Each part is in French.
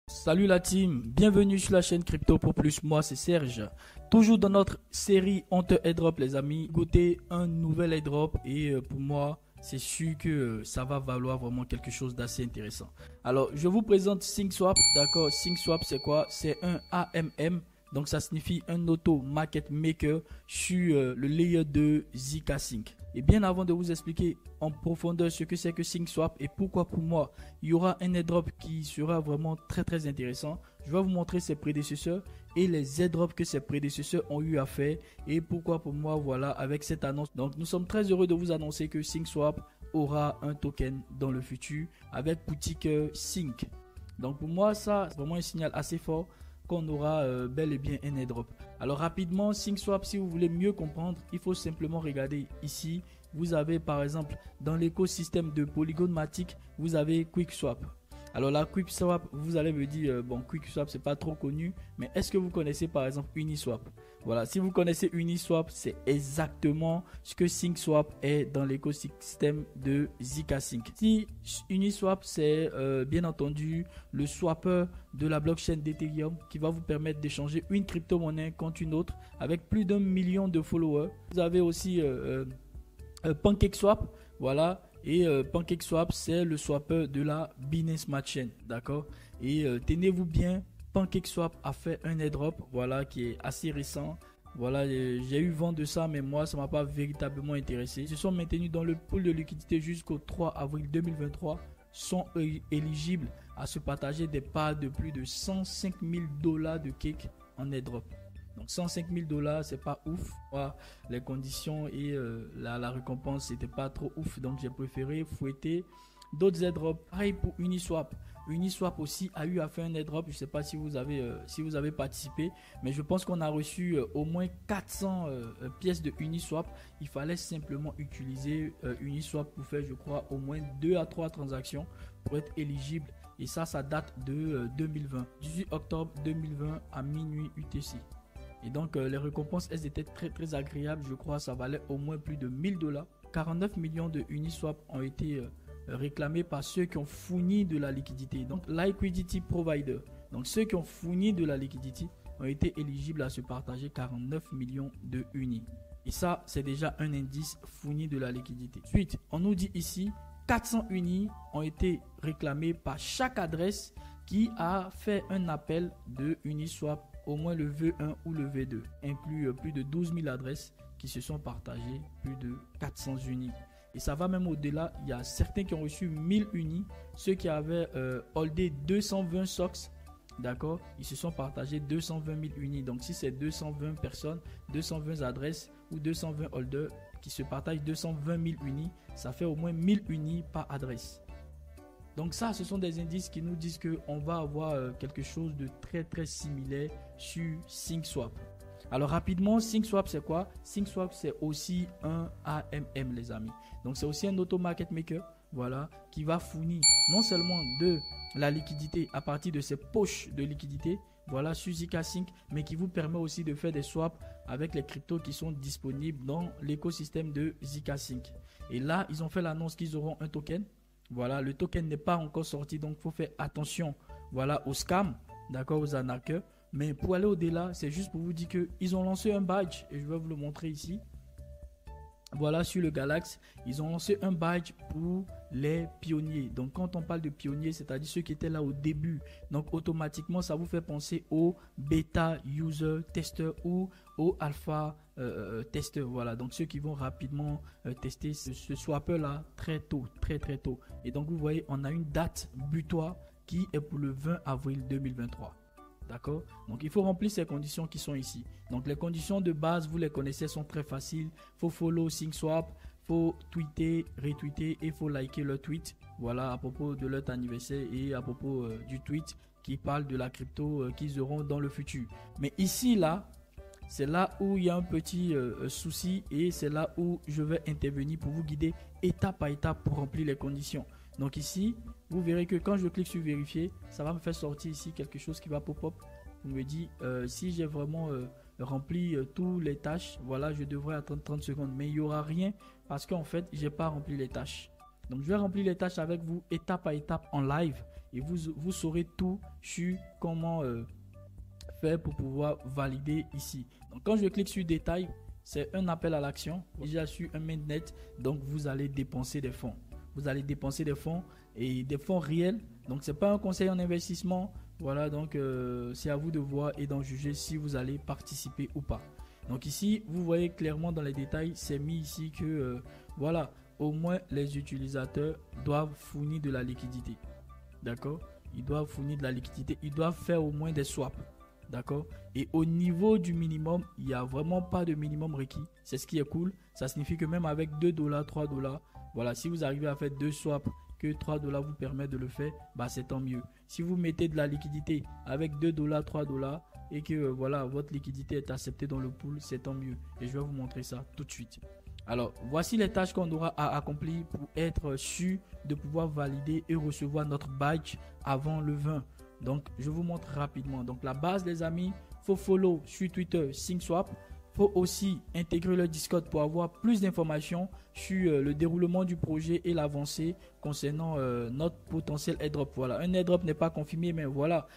Salut la team, bienvenue sur la chaîne Crypto pour Plus, moi c'est Serge. Toujours dans notre série On te airdrop les amis, goûter un nouvel airdrop et pour moi c'est sûr que ça va valoir vraiment quelque chose d'assez intéressant. Alors je vous présente SyncSwap, d'accord. SyncSwap c'est quoi? C'est un AMM, donc ça signifie un auto market maker sur le layer de Zk Sync. Et bien avant de vous expliquer en profondeur ce que c'est que SyncSwap et pourquoi pour moi il y aura un airdrop qui sera vraiment très intéressant, je vais vous montrer ses prédécesseurs et les airdrops que ses prédécesseurs ont eu à faire et pourquoi pour moi voilà avec cette annonce. Donc nous sommes très heureux de vous annoncer que SyncSwap aura un token dans le futur avec boutique Sync. Donc pour moi ça c'est vraiment un signal assez fort qu'on aura bel et bien un airdrop. Alors rapidement, SyncSwap, si vous voulez mieux comprendre, il faut simplement regarder ici. Vous avez par exemple dans l'écosystème de Polygon Matic, vous avez QuickSwap. Alors là, QuickSwap, vous allez me dire, bon, QuickSwap, c'est pas trop connu, mais est-ce que vous connaissez par exemple Uniswap? Voilà, si vous connaissez Uniswap, c'est exactement ce que SyncSwap est dans l'écosystème de Zk Sync. Si Uniswap, c'est bien entendu le swapper de la blockchain d'Ethereum qui va vous permettre d'échanger une crypto-monnaie contre une autre avec plus d'1 million de followers. Vous avez aussi PancakeSwap, voilà. Et PancakeSwap, c'est le swapper de la Binance Smart Chain, d'accord. Et tenez-vous bien, PancakeSwap a fait un airdrop, voilà, qui est assez récent. Voilà, j'ai eu vent de ça, mais moi, ça m'a pas véritablement intéressé. Ils se sont maintenus dans le pool de liquidité jusqu'au 3 avril 2023, sont éligibles à se partager des parts de plus de 105 000 $ de cake en airdrop. Donc 105 000 $, c'est pas ouf. Moi, les conditions et la récompense c'était pas trop ouf, donc j'ai préféré fouetter d'autres airdrops. Pareil pour Uniswap. Uniswap aussi a eu à faire un airdrop. Je sais pas si vous avez participé, mais je pense qu'on a reçu au moins 400 pièces de Uniswap. Il fallait simplement utiliser Uniswap pour faire, je crois, au moins 2 à 3 transactions pour être éligible. Et ça date de 2020, 18 octobre 2020 à minuit UTC. Et donc les récompenses elles étaient très agréables, je crois ça valait au moins plus de 1000 $. 49 millions de Uniswap ont été réclamés par ceux qui ont fourni de la liquidité. Donc Liquidity Provider, donc ceux qui ont fourni de la liquidité ont été éligibles à se partager 49 millions de Uni. Et ça c'est déjà un indice fourni de la liquidité. Ensuite on nous dit ici 400 Uni ont été réclamés par chaque adresse qui a fait un appel de Uniswap, au moins le V1 ou le V2, inclut plus de 12 000 adresses qui se sont partagées plus de 400 unis. Et ça va même au-delà, il y a certains qui ont reçu 1000 unis, ceux qui avaient holdé 220 socks, d'accord, ils se sont partagés 220 000 unis. Donc si c'est 220 personnes, 220 adresses ou 220 holders qui se partagent 220 000 unis, ça fait au moins 1000 unis par adresse. Donc ça, ce sont des indices qui nous disent qu'on va avoir quelque chose de très similaire sur SyncSwap. Alors rapidement, SyncSwap c'est quoi? SyncSwap c'est aussi un AMM les amis. Donc c'est aussi un auto market maker, voilà, qui va fournir non seulement de la liquidité à partir de ses poches de liquidité, voilà, sur Zk Sync, mais qui vous permet aussi de faire des swaps avec les cryptos qui sont disponibles dans l'écosystème de Zk Sync. Et là, ils ont fait l'annonce qu'ils auront un token. Voilà, le token n'est pas encore sorti, donc il faut faire attention, voilà, aux scams, d'accord, aux arnaqueurs. Mais pour aller au-delà, c'est juste pour vous dire qu'ils ont lancé un badge, et je vais vous le montrer ici. Voilà, sur le Galax, ils ont lancé un badge pour les pionniers. Donc quand on parle de pionniers, c'est-à-dire ceux qui étaient là au début. Donc automatiquement, ça vous fait penser aux bêta user testeurs ou aux alpha testeurs. Voilà, donc ceux qui vont rapidement tester ce swapper là très tôt. Et donc vous voyez, on a une date butoir qui est pour le 20 avril 2023. D'accord, donc il faut remplir ces conditions qui sont ici. Donc les conditions de base, vous les connaissez, sont très faciles. Il faut follow SyncSwap, il faut tweeter, retweeter et il faut liker leur tweet. Voilà, à propos de leur anniversaire et à propos du tweet qui parle de la crypto qu'ils auront dans le futur. Mais ici, là, c'est là où il y a un petit souci et c'est là où je vais intervenir pour vous guider étape par étape pour remplir les conditions. Donc ici, vous verrez que quand je clique sur vérifier, ça va me faire sortir ici quelque chose qui va pop-up. Vous me dit si j'ai vraiment rempli toutes les tâches, voilà, je devrais attendre 30 secondes. Mais il n'y aura rien parce qu'en fait, je n'ai pas rempli les tâches. Donc je vais remplir les tâches avec vous étape par étape en live. et vous saurez tout sur comment faire pour pouvoir valider ici. Donc quand je clique sur détail, c'est un appel à l'action déjà sur un mainnet. Donc vous allez dépenser des fonds. Vous allez dépenser des fonds et des fonds réels. Donc c'est pas un conseil en investissement. Voilà, donc c'est à vous de voir et d'en juger si vous allez participer ou pas. Donc ici, vous voyez clairement dans les détails, c'est mis ici que voilà, au moins les utilisateurs doivent fournir de la liquidité. D'accord? Ils doivent fournir de la liquidité. Ils doivent faire au moins des swaps. D'accord? Et au niveau du minimum, il n'y a vraiment pas de minimum requis. C'est ce qui est cool. Ça signifie que même avec 2 $, 3 $, voilà, si vous arrivez à faire 2 swaps, que 3 $ vous permet de le faire, bah c'est tant mieux. Si vous mettez de la liquidité avec 2 $, 3 $ et que voilà, votre liquidité est acceptée dans le pool, c'est tant mieux. Et je vais vous montrer ça tout de suite. Alors, voici les tâches qu'on aura à accomplir pour être sûr de pouvoir valider et recevoir notre badge avant le 20. Donc, je vous montre rapidement. Donc, la base, les amis, faut follow sur Twitter SyncSwap. Faut aussi intégrer le Discord pour avoir plus d'informations sur le déroulement du projet et l'avancée concernant notre potentiel airdrop. Voilà, un airdrop n'est pas confirmé, mais voilà,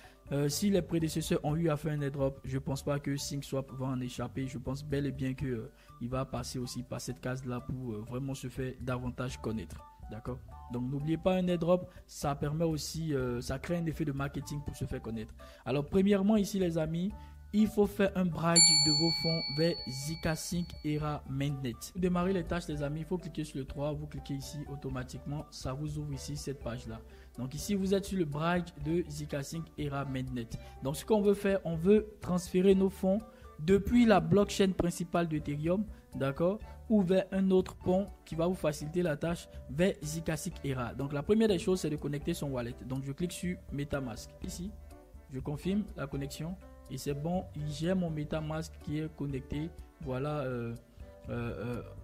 si les prédécesseurs ont eu à faire un airdrop, je pense pas que SyncSwap va en échapper. Je pense bel et bien que il va passer aussi par cette case-là pour vraiment se faire davantage connaître. D'accord? Donc n'oubliez pas, un airdrop, ça permet aussi, ça crée un effet de marketing pour se faire connaître. Alors premièrement ici les amis, il faut faire un bridge de vos fonds vers zkSync Era Mainnet. Pour démarrer les tâches les amis, il faut cliquer sur le 3, vous cliquez ici automatiquement, ça vous ouvre ici cette page là. Donc ici vous êtes sur le bridge de zkSync Era Mainnet. Donc ce qu'on veut faire, on veut transférer nos fonds depuis la blockchain principale d'Ethereum, d'accord, ou vers un autre pont qui va vous faciliter la tâche vers zkSync Era. Donc la première des choses, c'est de connecter son wallet. Donc je clique sur MetaMask. Ici, je confirme la connexion. Et c'est bon, j'ai mon MetaMask qui est connecté, voilà,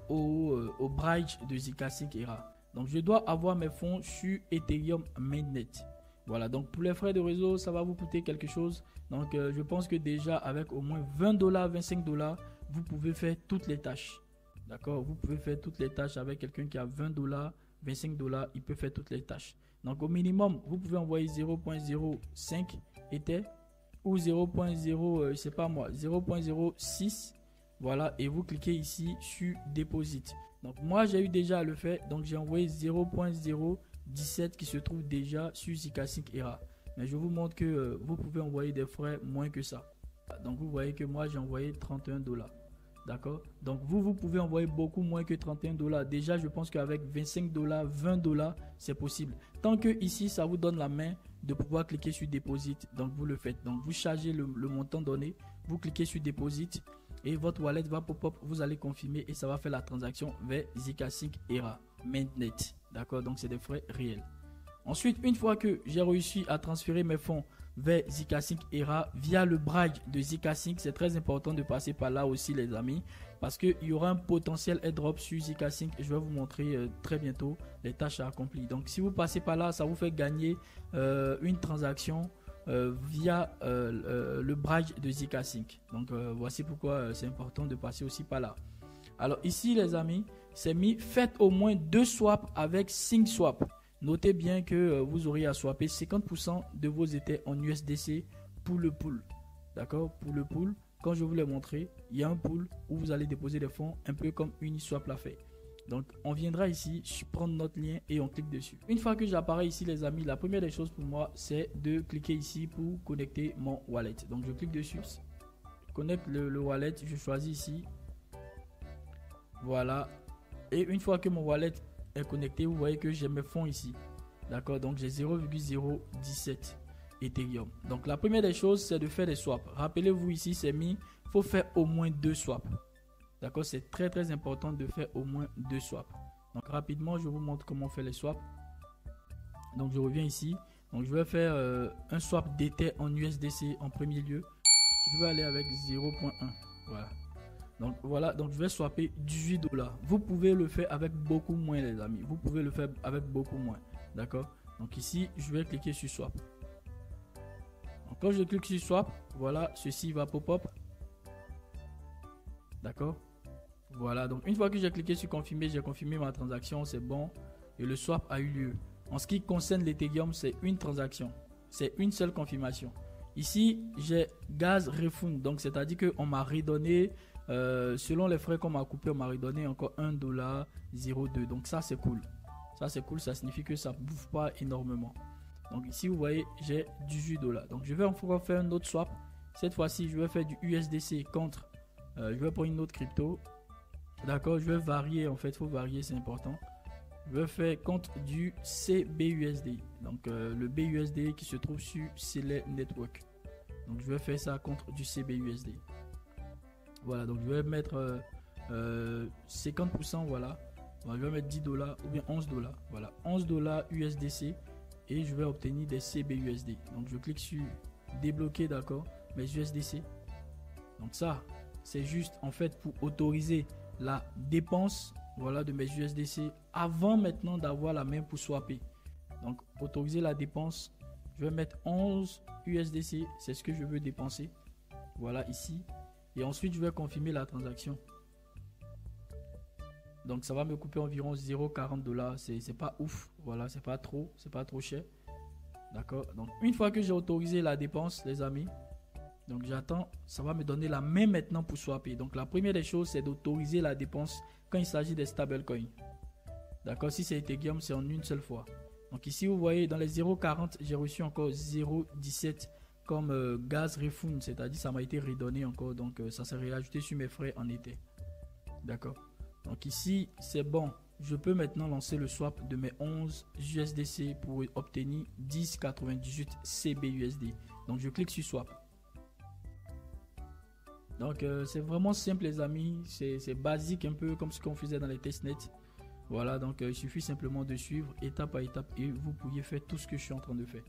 au bridge de zkSync Era. Donc je dois avoir mes fonds sur Ethereum Mainnet. Voilà, donc pour les frais de réseau, ça va vous coûter quelque chose. Donc je pense que déjà avec au moins 20 $, 25 $, vous pouvez faire toutes les tâches. D'accord, vous pouvez faire toutes les tâches avec quelqu'un qui a 20 $, 25 $, il peut faire toutes les tâches. Donc au minimum, vous pouvez envoyer 0.05 Ether ou 0.0, je sais pas moi, 0.06, voilà, et vous cliquez ici sur Deposit. Donc moi j'ai eu déjà à le faire, donc j'ai envoyé 0.017 qui se trouve déjà sur zkSync Era. Mais je vous montre que vous pouvez envoyer des frais moins que ça. Donc vous voyez que moi j'ai envoyé 31 $. D'accord? Donc vous pouvez envoyer beaucoup moins que 31 $. Déjà, je pense qu'avec 25 $, 20 $, c'est possible. Tant que ici, ça vous donne la main de pouvoir cliquer sur Deposit. Donc vous le faites. Donc vous chargez le montant donné. Vous cliquez sur Deposit et votre wallet va pop-up. Vous allez confirmer et ça va faire la transaction vers zkSync Era Mainnet. D'accord? Donc c'est des frais réels. Ensuite, une fois que j'ai réussi à transférer mes fonds vers zkSync Era via le bridge de zkSync, c'est très important de passer par là aussi les amis, parce qu'il y aura un potentiel airdrop sur zkSync et je vais vous montrer très bientôt les tâches à accomplir. Donc si vous passez par là, ça vous fait gagner une transaction via le bridge de zkSync. Donc voici pourquoi c'est important de passer aussi par là. Alors ici les amis, c'est mis faites au moins 2 swaps avec SyncSwap. Notez bien que vous aurez à swapper 50% de vos Ethers en USDC pour le pool. D'accord? Pour le pool, quand je vous l'ai montré, il y a un pool où vous allez déposer des fonds, un peu comme Uniswap l'a fait. Donc, on viendra ici, prendre notre lien et on clique dessus. Une fois que j'apparais ici, les amis, la première des choses pour moi, c'est de cliquer ici pour connecter mon wallet. Donc, je clique dessus, je connecte le wallet, je choisis ici. Voilà. Et une fois que mon wallet est connecté, vous voyez que j'ai mes fonds ici. D'accord, donc j'ai 0,017 Ethereum. Donc la première des choses, c'est de faire des swaps. Rappelez-vous ici, c'est mis, il faut faire au moins 2 swaps. D'accord, c'est très très important de faire au moins 2 swaps. Donc rapidement, je vous montre comment faire les swaps. Donc je reviens ici. Donc je vais faire un swap d'Ether en USDC en premier lieu. Je vais aller avec 0.1. Voilà. Donc voilà, donc je vais swapper 18 $. Vous pouvez le faire avec beaucoup moins les amis. Vous pouvez le faire avec beaucoup moins. D'accord? Donc ici, je vais cliquer sur swap. Donc quand je clique sur swap, voilà, ceci va pop-up. D'accord? Voilà, donc une fois que j'ai cliqué sur confirmer, j'ai confirmé ma transaction, c'est bon. Et le swap a eu lieu. En ce qui concerne l'Ethereum, c'est une transaction. C'est une seule confirmation. Ici, j'ai Gas Refund. Donc, c'est-à-dire qu'on m'a redonné, selon les frais qu'on m'a coupé, on m'a redonné encore $1,02. Donc, ça, c'est cool. Ça, c'est cool. Ça signifie que ça ne bouffe pas énormément. Donc, ici, vous voyez, j'ai $18. Donc, je vais encore faire un autre swap. Cette fois-ci, je vais faire du USDC contre, je vais prendre une autre crypto. D'accord, je vais varier. En fait, il faut varier, c'est important. Je vais faire contre du CBUSD. Donc, le BUSD qui se trouve sur Select Network. Donc, je vais faire ça contre du CBUSD. Voilà, donc je vais mettre 50%. Voilà. Je vais mettre $10 ou bien $11. Voilà, $11 USDC. Et je vais obtenir des CBUSD. Donc, je clique sur débloquer, d'accord, mes USDC. Donc, ça, c'est juste en fait pour autoriser la dépense, voilà, de mes USDC avant maintenant d'avoir la main pour swapper. Donc, autoriser la dépense. Je vais mettre 11 USDC. C'est ce que je veux dépenser. Voilà, ici. Et ensuite, je vais confirmer la transaction. Donc, ça va me couper environ $0,40. C'est pas ouf. Voilà, c'est pas trop cher. D'accord. Donc, une fois que j'ai autorisé la dépense, les amis, donc j'attends. Ça va me donner la main maintenant pour swapper. Donc, la première des choses, c'est d'autoriser la dépense quand il s'agit des stablecoins. D'accord. Si c'est Ethereum, c'est en une seule fois. Donc, ici, vous voyez, dans les 0,40, j'ai reçu encore 0,17 comme Gas Refund. C'est-à-dire, ça m'a été redonné encore. Donc, ça s'est réajouté sur mes frais en été. D'accord. Donc ici, c'est bon. Je peux maintenant lancer le swap de mes 11 USDC pour obtenir 10,98 CBUSD. Donc je clique sur swap. Donc c'est vraiment simple les amis. C'est basique, un peu comme ce qu'on faisait dans les testnets. Voilà, donc il suffit simplement de suivre étape par étape et vous pourriez faire tout ce que je suis en train de faire.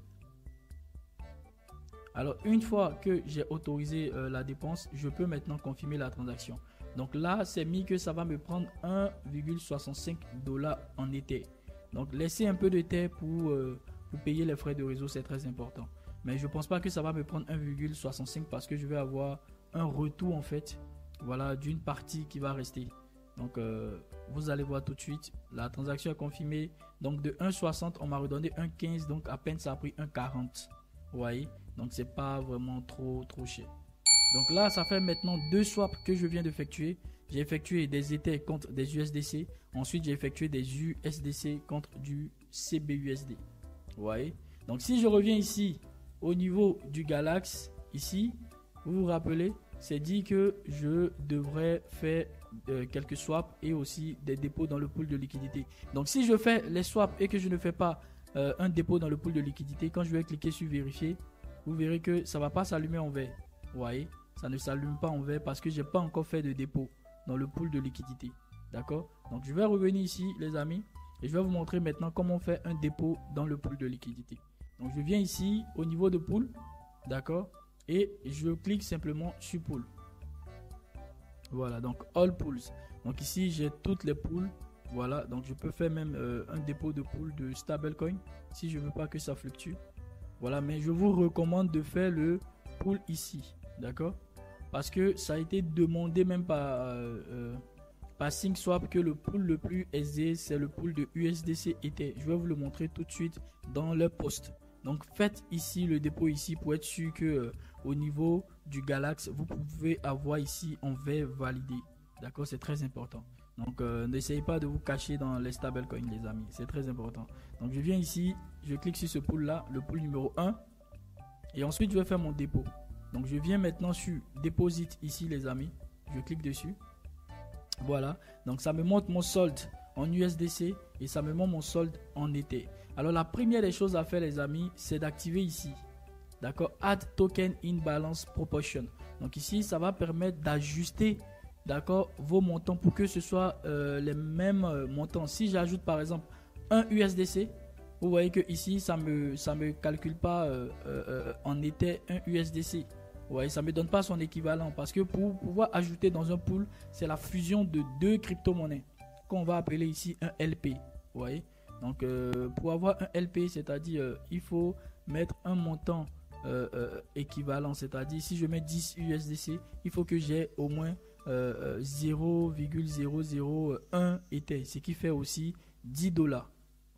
Alors une fois que j'ai autorisé la dépense, je peux maintenant confirmer la transaction. Donc là, c'est mis que ça va me prendre $1,65 en Ether. Donc laissez un peu de Ether pour payer les frais de réseau, c'est très important. Mais je ne pense pas que ça va me prendre 1,65 parce que je vais avoir un retour en fait, voilà, d'une partie qui va rester. Donc vous allez voir tout de suite, la transaction est confirmée. Donc de 1,60, on m'a redonné 1,15, donc à peine ça a pris 1,40. Vous voyez, donc c'est pas vraiment trop cher. Donc là, ça fait maintenant 2 swaps que je viens d'effectuer. J'ai effectué des Ethers contre des USDC. Ensuite, j'ai effectué des USDC contre du CBUSD. Vous voyez? Donc si je reviens ici au niveau du Galax, ici, vous vous rappelez, c'est dit que je devrais faire quelques swaps et aussi des dépôts dans le pool de liquidité. Donc si je fais les swaps et que je ne fais pas un dépôt dans le pool de liquidité, quand je vais cliquer sur vérifier, vous verrez que ça ne va pas s'allumer en vert. Vous voyez, ça ne s'allume pas en vert parce que j'ai pas encore fait de dépôt dans le pool de liquidité. D'accord. Donc je vais revenir ici les amis et je vais vous montrer maintenant comment on fait un dépôt dans le pool de liquidité. Donc je viens ici au niveau de pool. D'accord. Et je clique simplement sur pool. Voilà, donc all pools. Donc ici j'ai toutes les pools. Voilà, donc je peux faire même un dépôt de pool de stablecoin si je veux pas que ça fluctue. Voilà, mais je vous recommande de faire le pool ici. D'accord, parce que ça a été demandé même par SyncSwap que le pool le plus aisé c'est le pool de USDC Ether. Je vais vous le montrer tout de suite dans le post. Donc faites ici le dépôt ici pour être sûr que au niveau du Galax vous pouvez avoir ici en vert validé. D'accord, c'est très important. Donc n'essayez pas de vous cacher dans les stablecoins les amis, c'est très important. Donc je viens ici, je clique sur ce pool là, le pool numéro 1 et ensuite je vais faire mon dépôt. Donc je viens maintenant sur Deposit ici les amis. Je clique dessus. Voilà. Donc ça me montre mon solde en USDC et ça me montre mon solde en Ether. Alors la première des choses à faire les amis, c'est d'activer ici. D'accord. Add Token in Balance Proportion. Donc ici ça va permettre d'ajuster, d'accord, vos montants pour que ce soit les mêmes montants. Si j'ajoute par exemple un USDC, vous voyez que ici ça me calcule pas en Ether un USDC. Ouais, ça ne me donne pas son équivalent parce que pour pouvoir ajouter dans un pool, c'est la fusion de 2 crypto-monnaies qu'on va appeler ici un LP. Vous voyez, donc pour avoir un LP, c'est-à-dire il faut mettre un montant équivalent, c'est-à-dire si je mets 10 USDC, il faut que j'ai au moins 0,001 Ether, ce qui fait aussi $10.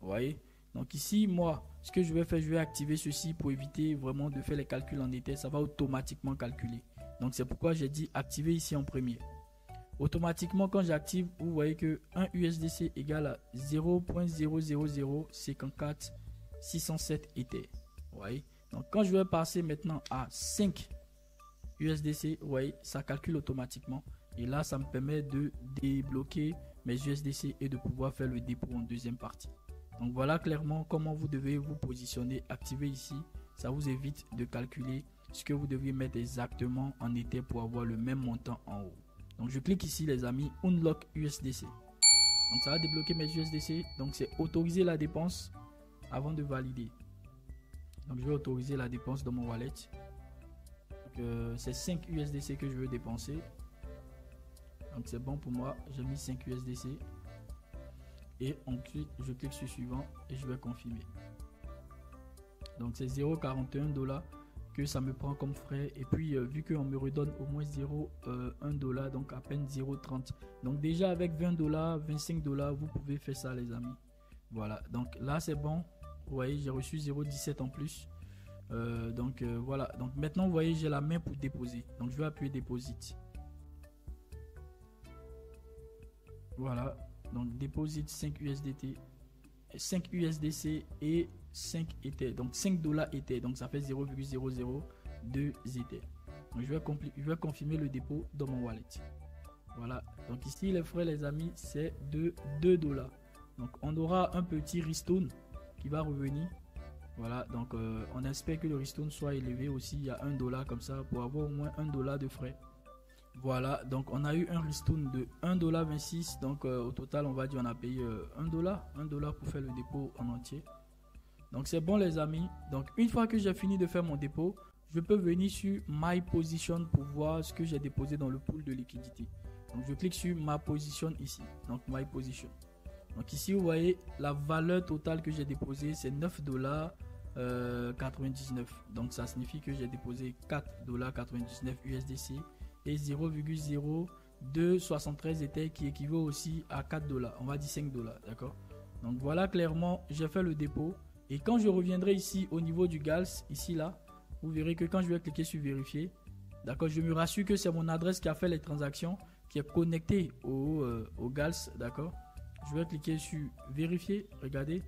Vous voyez, Donc ici, moi, ce que je vais faire, je vais activer ceci pour éviter vraiment de faire les calculs en Ether. Ça va automatiquement calculer. Donc c'est pourquoi j'ai dit activer ici en premier. Automatiquement, quand j'active, vous voyez que 1 USDC égale à 0.00054 Ether. Vous voyez? Donc quand je vais passer maintenant à 5 USDC, vous voyez, ça calcule automatiquement. Et là, ça me permet de débloquer mes USDC et de pouvoir faire le dépôt en deuxième partie. Donc voilà clairement comment vous devez vous positionner. Activer ici, ça vous évite de calculer ce que vous devez mettre exactement en Ether pour avoir le même montant en haut. Donc je clique ici les amis, Unlock USDC. Donc ça va débloquer mes USDC. Donc c'est autoriser la dépense avant de valider. Donc je vais autoriser la dépense dans mon wallet. C'est 5 USDC que je veux dépenser. Donc c'est bon pour moi, j'ai mis 5 USDC. Et ensuite je clique sur suivant et je vais confirmer. Donc c'est 0,41 $ que ça me prend comme frais. Et puis vu qu'on me redonne au moins 0,1 $, donc à peine 0,30. Donc déjà avec 20 $, 25 $, vous pouvez faire ça les amis. Voilà, donc là c'est bon. Vous voyez, j'ai reçu 0,17 en plus. Voilà, donc maintenant vous voyez j'ai la main pour déposer. Donc je vais appuyer Deposit. Voilà, donc Deposit 5 USDT, 5 USDC et 5 Ether. Donc 5 $ Ether, donc ça fait 0,002 Ether. Donc je vais confirmer le dépôt dans mon wallet. Voilà, donc ici les frais les amis c'est de 2 $. Donc on aura un petit ristourne qui va revenir. Voilà, donc on espère que le ristourne soit élevé aussi à 1 $ comme ça pour avoir au moins 1 $ de frais. Voilà, donc on a eu un ristourne de 1,26 $. Donc au total on va dire on a payé 1 $ pour faire le dépôt en entier. Donc c'est bon les amis. Donc une fois que j'ai fini de faire mon dépôt, je peux venir sur My Position pour voir ce que j'ai déposé dans le pool de liquidité. Donc je clique sur ma position ici, donc My Position. Donc ici vous voyez la valeur totale que j'ai déposée c'est 9,99 $. Donc ça signifie que j'ai déposé 4,99 $ USDC et 0,0273 Ether qui équivaut aussi à 4 $. On va dire 5 $, d'accord. Donc voilà clairement j'ai fait le dépôt. Et quand je reviendrai ici au niveau du GALS, ici là, vous verrez que quand je vais cliquer sur vérifier, d'accord, je me rassure que c'est mon adresse qui a fait les transactions, qui est connectée au GALS, d'accord. Je vais cliquer sur vérifier, regardez,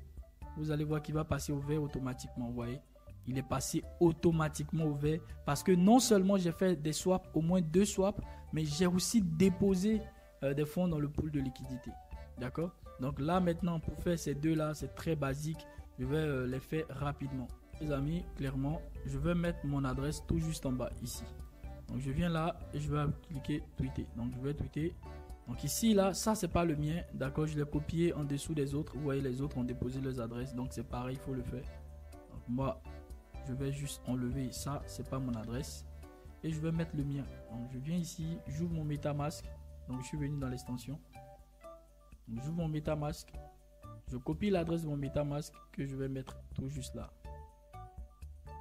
vous allez voir qu'il va passer au vert automatiquement, vous voyez. Il est passé automatiquement au vert parce que non seulement j'ai fait des swaps, au moins 2 swaps, mais j'ai aussi déposé des fonds dans le pool de liquidité, d'accord. Donc là maintenant pour faire ces deux là, c'est très basique. Je vais les faire rapidement. Les amis, clairement, je vais mettre mon adresse tout juste en bas ici. Donc je viens là et je vais cliquer tweeter. Donc je vais tweeter. Donc ici là, ça c'est pas le mien, d'accord. Je l'ai copié en dessous des autres. Vous voyez, les autres ont déposé leurs adresses, donc c'est pareil, il faut le faire. Donc moi, je vais juste enlever ça, c'est pas mon adresse et je vais mettre le mien. Donc je viens ici, j'ouvre mon MetaMask. Donc je suis venu dans l'extension. J'ouvre mon MetaMask. Je copie l'adresse de mon MetaMask que je vais mettre tout juste là.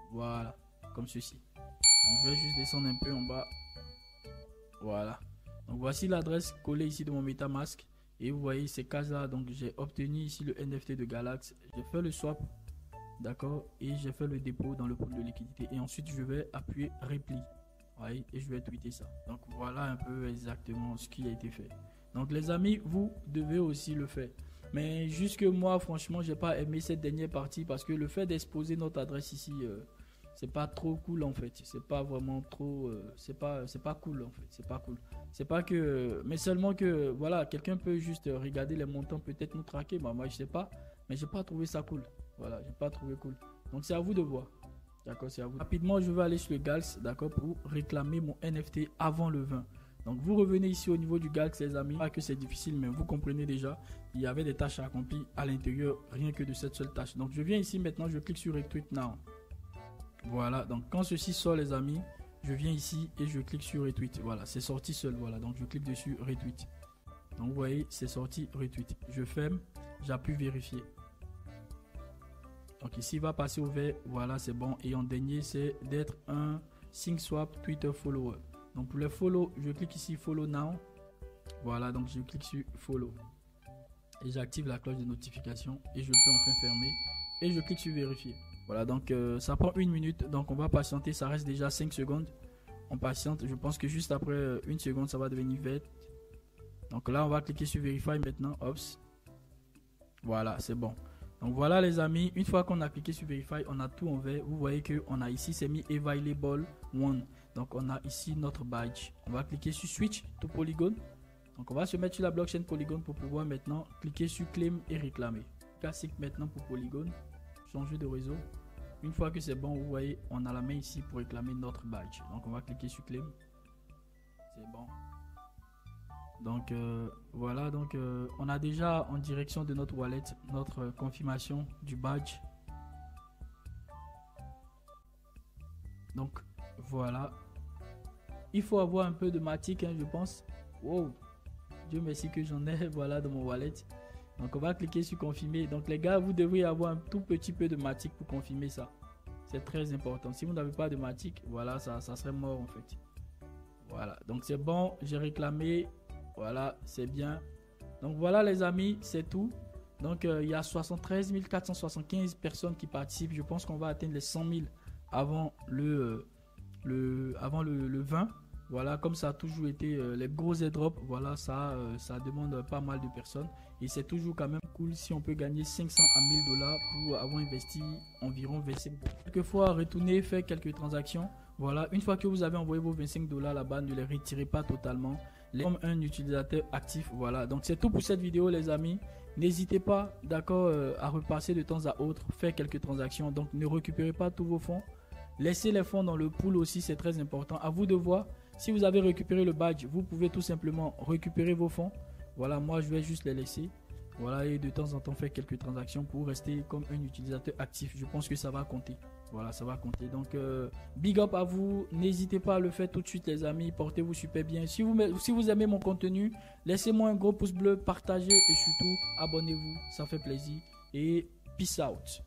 Voilà, comme ceci. Donc je vais juste descendre un peu en bas. Voilà. Donc voici l'adresse collée ici de mon MetaMask. Et vous voyez ces cases là. Donc j'ai obtenu ici le NFT de Galax. J'ai fait le swap. D'accord. Et j'ai fait le dépôt dans le pool de liquidité. Et ensuite je vais appuyer Repli. Ouais, et je vais tweeter ça. Donc voilà un peu exactement ce qui a été fait. Donc les amis, vous devez aussi le faire. Mais jusque moi, franchement, j'ai pas aimé cette dernière partie parce que le fait d'exposer notre adresse ici, c'est pas trop cool en fait. C'est pas vraiment trop, c'est pas cool en fait. C'est pas cool. C'est pas que, mais seulement que voilà, quelqu'un peut juste regarder les montants, peut-être nous traquer. Bah, moi je sais pas, mais j'ai pas trouvé ça cool. Voilà, j'ai pas trouvé cool. Donc c'est à vous de voir. D'accord, c'est à vous. Rapidement, je vais aller sur le GALS, d'accord, pour réclamer mon NFT avant le 20. Donc vous revenez ici au niveau du GALX les amis, pas que c'est difficile mais vous comprenez déjà, il y avait des tâches à accomplir à l'intérieur rien que de cette seule tâche. Donc je viens ici maintenant, je clique sur Retweet Now. Voilà, donc quand ceci sort les amis, je viens ici et je clique sur Retweet. Voilà, c'est sorti seul, voilà, donc je clique dessus Retweet. Donc vous voyez, c'est sorti Retweet. Je ferme, j'appuie vérifier. Donc ici il va passer au vert, voilà c'est bon. Et en dernier c'est d'être un SyncSwap Twitter follower. Donc pour les follow, je clique ici follow now. Voilà, donc je clique sur follow. et j'active la cloche de notification et je peux enfin fermer et je clique sur vérifier. Voilà, donc ça prend 1 minute, donc on va patienter, ça reste déjà 5 secondes. On patiente, je pense que juste après 1 seconde ça va devenir vert. Donc là on va cliquer sur Verify maintenant, Ops. Voilà, c'est bon. Donc voilà les amis, une fois qu'on a cliqué sur Verify, on a tout en vert. Vous voyez que on a ici, c'est mis Available One. Donc on a ici notre badge. On va cliquer sur Switch to Polygon. Donc on va se mettre sur la blockchain Polygon pour pouvoir maintenant cliquer sur Claim et réclamer. Classique maintenant pour Polygon. Changer de réseau. Une fois que c'est bon, vous voyez, on a la main ici pour réclamer notre badge. Donc on va cliquer sur Claim. C'est bon. Donc voilà, donc on a déjà en direction de notre wallet notre confirmation du badge. Donc voilà, il faut avoir un peu de matic, hein, je pense. Wow, Dieu merci que j'en ai voilà dans mon wallet. Donc on va cliquer sur confirmer. Donc les gars, vous devriez avoir un tout petit peu de matic pour confirmer ça. C'est très important. Si vous n'avez pas de matic, voilà, ça serait mort en fait. Voilà, donc c'est bon, j'ai réclamé. Voilà, c'est bien. Donc voilà les amis, c'est tout. Donc il y a 73 475 personnes qui participent. Je pense qu'on va atteindre les 100 000 avant le 20. Voilà, comme ça a toujours été les gros airdrops. Voilà, ça demande pas mal de personnes. Et c'est toujours quand même cool si on peut gagner 500 à 1000 dollars pour avoir investi environ 25 dollars. Quelquefois, retourner, faire quelques transactions. Voilà, une fois que vous avez envoyé vos 25 dollars là-bas, ne les retirez pas totalement. Comme un utilisateur actif. Voilà, donc c'est tout pour cette vidéo les amis. N'hésitez pas, d'accord, à repasser de temps à autre, faire quelques transactions. Donc ne récupérez pas tous vos fonds. Laissez les fonds dans le pool aussi, c'est très important. À vous de voir. Si vous avez récupéré le badge, vous pouvez tout simplement récupérer vos fonds. Voilà, moi je vais juste les laisser. Voilà, et de temps en temps faire quelques transactions pour rester comme un utilisateur actif. Je pense que ça va compter. Voilà, ça va compter. Donc, big up à vous. N'hésitez pas à le faire tout de suite, les amis. Portez-vous super bien. Si vous aimez mon contenu, laissez-moi un gros pouce bleu, partagez et surtout, abonnez-vous. Ça fait plaisir. Et peace out.